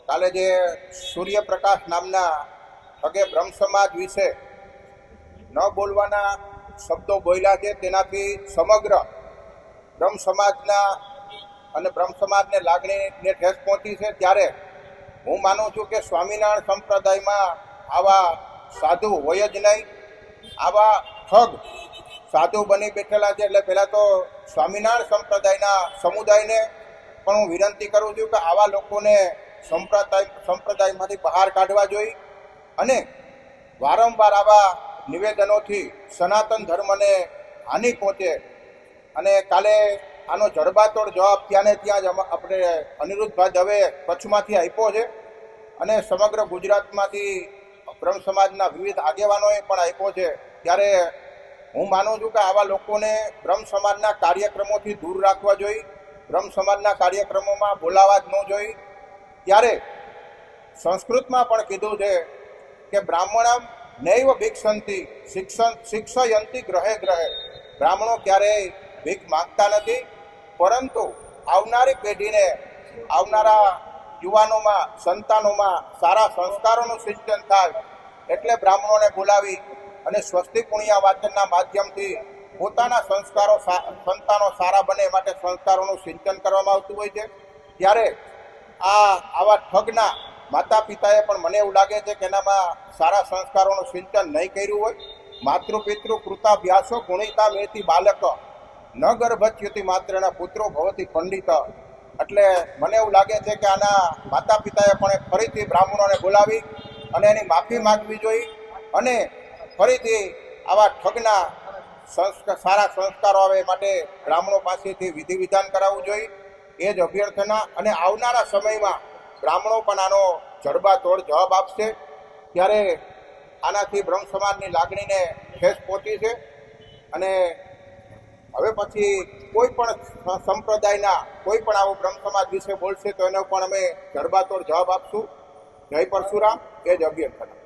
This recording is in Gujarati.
કાલે જે સૂર્યપ્રકાશ નામના ઠગે બ્રહ્મ સમાજ વિશે ન બોલવાના શબ્દો બોલ્યા છે, તેનાથી સમગ્ર બ્રહ્મ સમાજના અને બ્રહ્મ સમાજને લાગણીને ઠેસ પહોંચી છે. ત્યારે હું માનું છું કે સ્વામિનારાયણ સંપ્રદાયમાં આવા સાધુ હોય જ નહીં. આવા ઠગ સાધુ બની બેઠેલા છે. એટલે પહેલાં તો સ્વામિનારાયણ સંપ્રદાયના સમુદાયને પણ હું વિનંતી કરું છું કે આવા લોકોને સંપ્રદાયમાંથી બહાર કાઢવા જોઈએ અને વારંવાર આવા નિવેદનોથી સનાતન ધર્મને હાનિ પહોંચે. અને કાલે આનો જડબાતોડ જવાબ ત્યાંને ત્યાં જ આપણે અનિરુદ્ધભાઈ દવે કચ્છમાંથી આપ્યો છે અને સમગ્ર ગુજરાતમાંથી બ્રહ્મ સમાજના વિવિધ આગેવાનોએ પણ આપ્યો છે. ત્યારે હું માનું છું કે આવા લોકોને બ્રહ્મ સમાજના કાર્યક્રમોથી દૂર રાખવા જોઈએ. બ્રહ્મ સમાજના કાર્યક્રમોમાં બોલાવા જ ન જોઈએ. ત્યારે સંસ્કૃતમાં પણ કીધું છે કે બ્રાહ્મણમ નૈવ ભિક્ષંતિ શિક્ષયંતિ ગ્રહે ગ્રહે. બ્રાહ્મણો ક્યારેય ભીખ માંગતા નથી, પરંતુ આવનારી પેઢીને, આવનારા યુવાનોમાં, સંતાનોમાં સારા સંસ્કારોનું સિંચન થાય એટલે બ્રાહ્મણોને બોલાવી અને સ્વસ્તિ પુણ્ય વાચનના માધ્યમથી પોતાના સંસ્કારો, સંતાનો સારા બને માટે સંસ્કારોનું સિંચન કરવામાં આવતું હોય છે. ત્યારે આવા ઠગના માતા પિતાએ પણ મને એવું લાગે છે કે એનામાં સારા સંસ્કારોનું સિંચન નહીં કર્યું હોય. માતૃપિતૃ કૃતાભ્યાસો ગુણિતા મેથી બાલક ન ગર્ભચ્યુતિ માત્રના પુત્રો ભવતી પંડિત. એટલે મને એવું લાગે છે કે આના માતા પિતાએ પણ ફરીથી બ્રાહ્મણોને બોલાવી અને એની માફી માગવી જોઈએ અને ફરીથી આવા ઠગના સારા સંસ્કારો આવે માટે બ્રાહ્મણો પાસેથી વિધિ વિધાન કરાવવું જોઈએ. એ જ અભ્યર્થના. અને આવનારા સમયમાં બ્રાહ્મણો પણ આનો જડબાતોડ જવાબ આપશે. ત્યારે આનાથી બ્રહ્મ સમાજની લાગણીને ઠેસ પહોંચી છે અને હવે પછી કોઈ પણ સંપ્રદાયના કોઈ પણ આવો બ્રહ્મ સમાજ વિશે બોલશે તો એનો પણ અમે જડબાતોડ જવાબ આપશું. જય પરશુરામ. એ જ અભ્યર્થના.